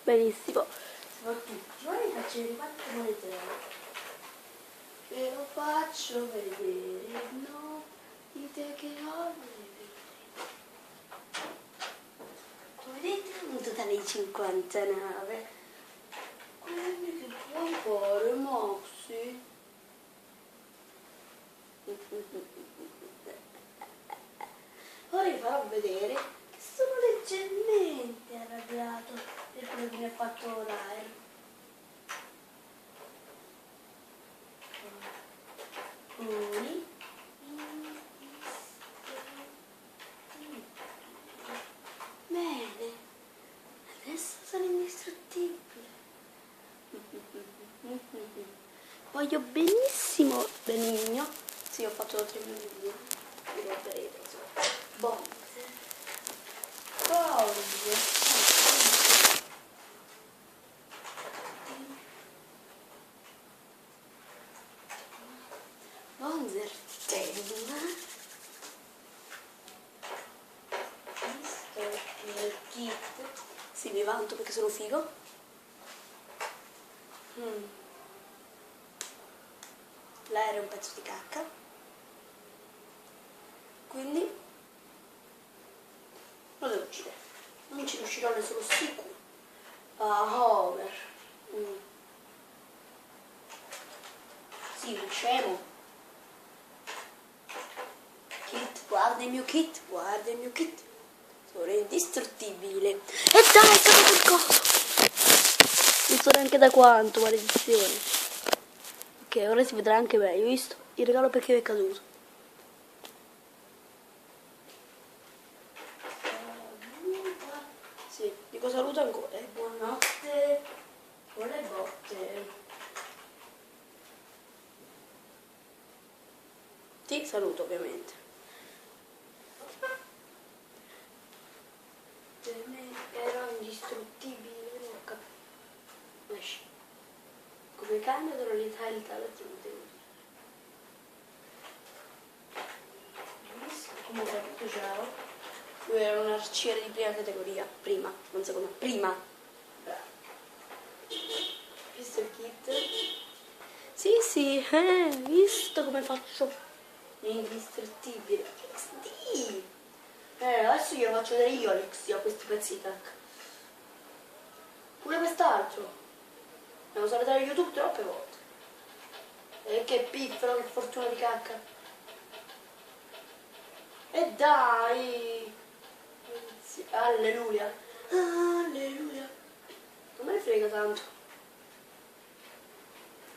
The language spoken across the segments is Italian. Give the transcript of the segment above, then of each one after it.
Benissimo. Soprattutto, ora vi faccio vedere quante monete ho. Ve lo faccio vedere, no? Dite che voglio vedere. Come vedete, un totale di 59. Quindi che puoi fare, Moxie? Ora vi farò vedere che sono leggermente arrabbiato per quello che mi ha fatto Ryan. Poi bene, adesso sono indistruttibile. Voglio benissimo Benigno. Sì, ho fatto 3 minuti. Mi guarderete, insomma. Bonze. Bonzer Tenna. Questo è il kit. Sì, mi vanto perché sono figo. L'aereo è un pezzo di cacca. Quindi lo devo uccidere. Non ci riuscirò, ne sono sicuro. Homer. Sì, un scemo. Kit, guarda il mio kit, guarda il mio kit. Sono indistruttibile. E dai, sono quel coso. Non so neanche da quanto, maledizione. Ok, ora si vedrà anche meglio, visto? Il regalo perché mi è caduto. Sì, dico saluto ancora. Buonanotte. Buone botte. Ti saluto ovviamente. Ero indistruttibile, non ho capito. Esci. Come cambia tonalità il tale come ho capito, ciao. Lui era un arciere di prima categoria, prima, non seconda, prima. Bravo. Visto il kit? Sì, visto come faccio indistruttibile. Sì. Adesso glielo faccio vedere io Alexia, questi pezzi di tac. Pure quest'altro. Me lo so vedere su YouTube troppe volte. E che piffero, che fortuna di cacca. E dai! Alleluia! Alleluia! Non me ne frega tanto.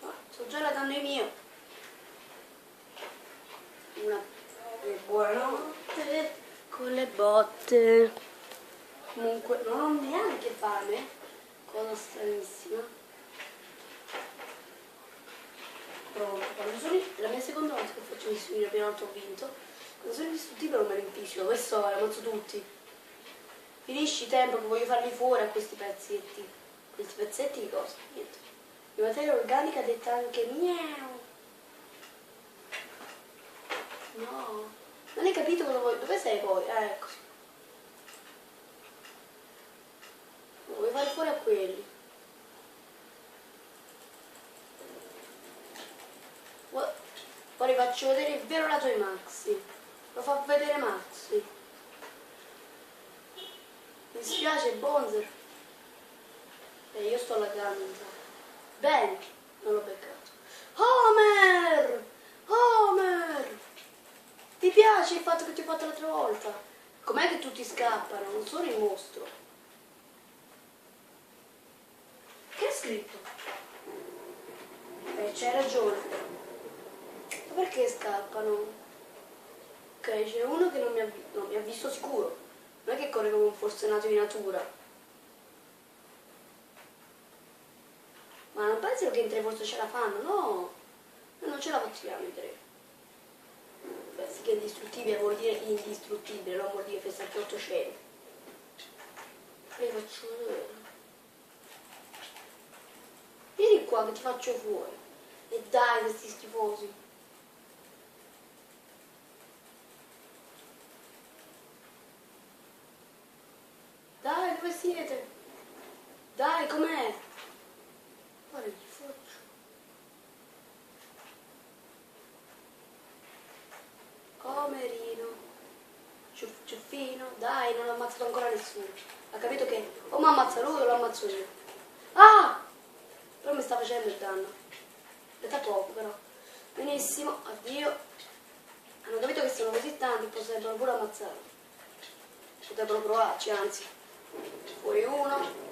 No, sto già radando il mio. Una buonanotte con le botte. Comunque non ho neanche fame. Cosa stranissima. Pronto, quando sono la mia seconda volta che faccio missione, la prima volta ho vinto. Quando sono indistruttibile non me ne impiccio, questo ammazzo tutti. Finisci tempo che voglio farli fuori a questi pezzetti. Questi pezzetti di cosa? Niente. Di materia organica detta anche miau. No. Non hai capito cosa vuoi? Dove sei poi? Ecco. Vuoi fare fuori a quelli. Poi faccio vedere il vero lato di Maxi. Lo fa vedere Maxi. Mi spiace Bonzer. Io sto laggando. Bene, non l'ho beccato. Homer! Homer! Ti piace il fatto che ti ho fatto l'altra volta? Com'è che tutti scappano? Non sono il mostro. Che hai scritto? C'hai ragione. Ma perché scappano? Ok, c'è uno che non mi ha visto sicuro. Non è che corre come un fortunato di natura. Ma non pensano che in 3 forse ce la fanno? No! Noi non ce la facciamo in 3. Beh, sì che indistruttibile vuol dire indistruttibile, non vuol dire festa 800. Vi faccio vedere. Vieni qua che ti faccio fuori. E dai, questi schifosi. Dai, dove siete? Dai, com'è? Guarda gli faccio. Comerino. Ciuffino. Dai, non l'ha ammazzato ancora nessuno. Ha capito che o mi ammazza lui o lo ammazzo io. Ah! Però mi sta facendo il danno. È da poco però. Benissimo, addio. Hanno capito che sono così tanti, potrebbero pure ammazzare. Potrebbero provarci, anzi. Fuori uno.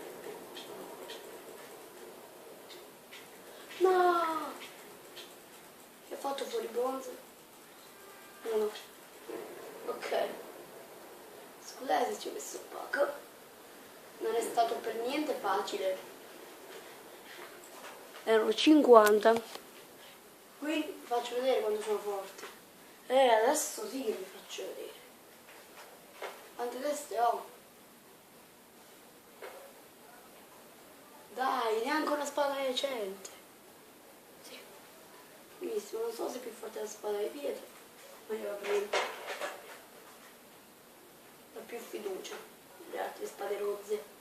No! Che ha fatto fuori bronzo? Uno. Ok. Scusate se ci ho messo poco. Non è stato per niente facile. Erano 50. Qui vi faccio vedere quando sono forti. Adesso sì che vi faccio vedere. Quante teste ho? Dai, neanche una spada decente. Sì. Benissimo, non so se è più forte la spada di pietra, ma io la prendo. Ho più fiducia delle altre spade rozze.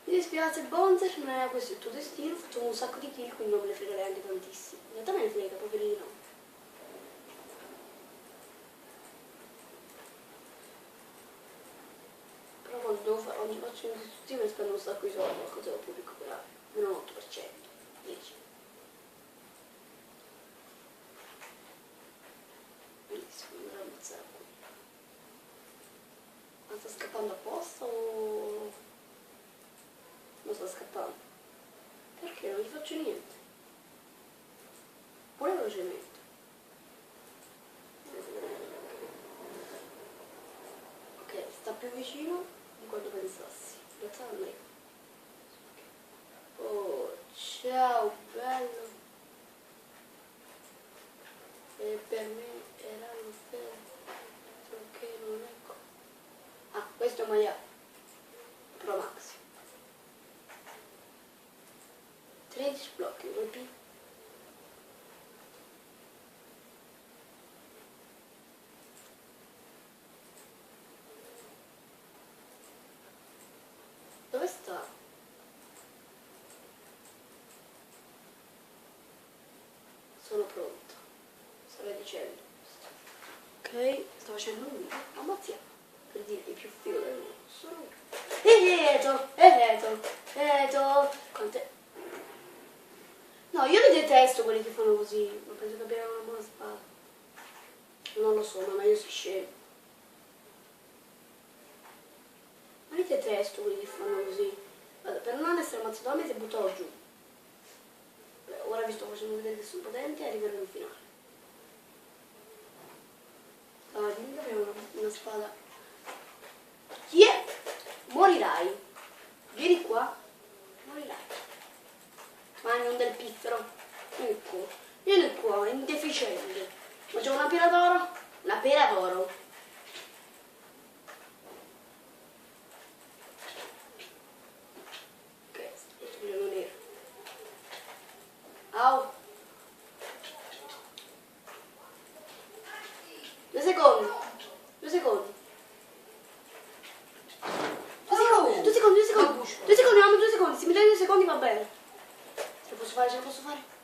Mi dispiace Bonzer, non era questo il tuo destino, facciamo un sacco di kill, quindi non me ne fregherei anche tantissimo. In realtà me ne frega, poverino. Però quando devo fare ogni fazione distruttiva spendo un sacco di soldi, ecco devo pure recuperare. Meno 8%. 10. Benissimo, mi devo ammazzare qui. Ma sta scappando apposta o... non sta scappando? Perché non gli faccio niente? Pure velocemente. Ok, sta più vicino di quanto pensassi. In realtà non è. Oh, ciao bello. E per me era l'offerta che non ecco. Ah, questo è Maya Pro Max. 13 blocchi, vuoi più? Dove sta? Sono pronto. Stavo dicendo. Ok, sto facendo un video. Ammazziamo. Per dire il più figo del mondo. Sono io. Eto. Quante... No, io li detesto quelli che fanno così. Ma penso che abbiano una buona spada. Non lo so, ma io si scemo. Ma li detesto quelli che fanno così. Guarda, per non essere ammazzato a me si è buttato giù. Beh, ora vi sto facendo vedere che sono potenti e arriverò in finale. Allora, dimmi che abbiamo una spada. Chi è? Morirai. Vieni qua. Morirai. Magnum del piffero. Vieni qua. Vieni qua, indeficiente. Facciamo una pera d'oro? Una pera d'oro. Ok, esplosione nera. Au. 2 secondi. 2 secondi. 2 secondi. 2 secondi, 2 secondi. 2 secondi, mamma, 2 secondi. Se mi dai 2 secondi va bene. Ce la posso fare, ce la posso fare.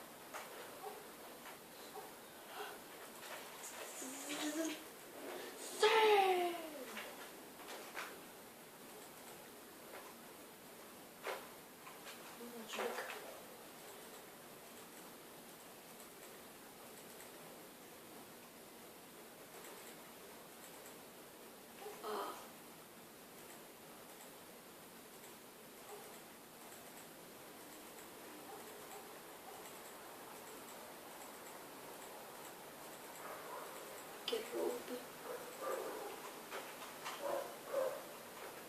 Che rompi.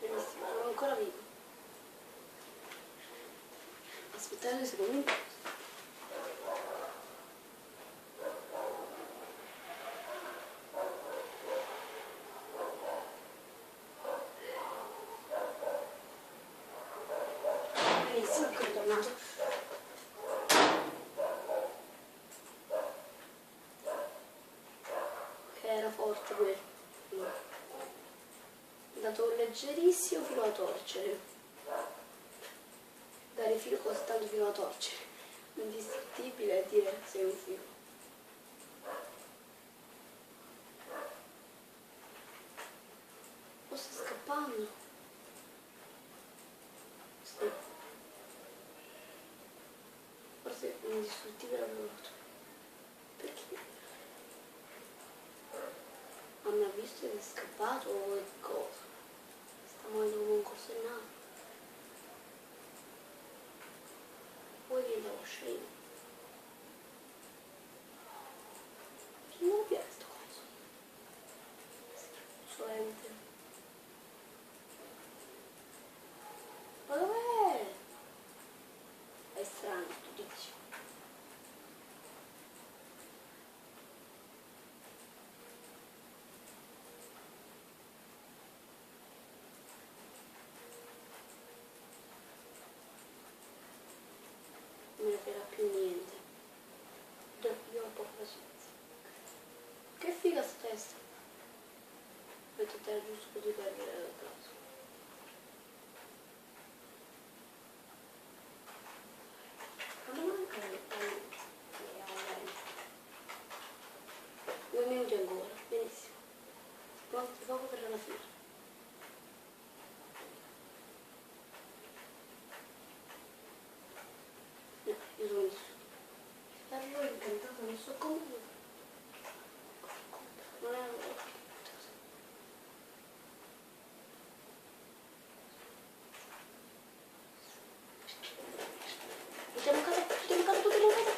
Benissimo, sono ancora vivo. Aspettate 2 secondi. Benissimo, ecco ritornato. Che era forte quello. È andato leggerissimo fino a torcere. fare filo così tanto fino a torcere. Indistruttibile è dire sei un filo. Oh, sta scappando. Sì. Forse è indistruttibile l'avevo rotto. Perché? Ma mi ha visto ed è scappato o che cosa? Sta muovendo come un corsennato. Poi viene dallo scemo. Che non mi piace sto coso. Solamente. Ma dov'è? È strano sto tizio. Non me ne frega più niente. Io ho poca pazienza. Che figa sta testa. Metto te giusto così per vedere il caso. Ma non manca le 2 minuti ancora, benissimo. Poco per la fine. No, io sono messo. Ferro incantato, non so come. Non è una Tutto in casa, tutto in casa, tutto in casa.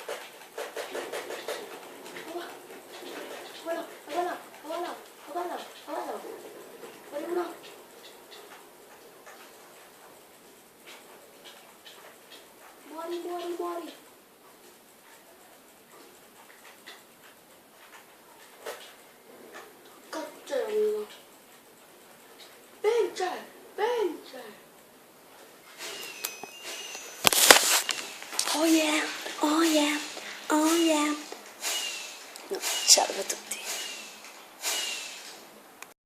Voilà, voilà, voilà, voilà, voilà. Fuori una. Muori, muori, muori. Cazzo. Vince, vince. Oh yeah, oh yeah, oh yeah. No, ce l'ho fatto.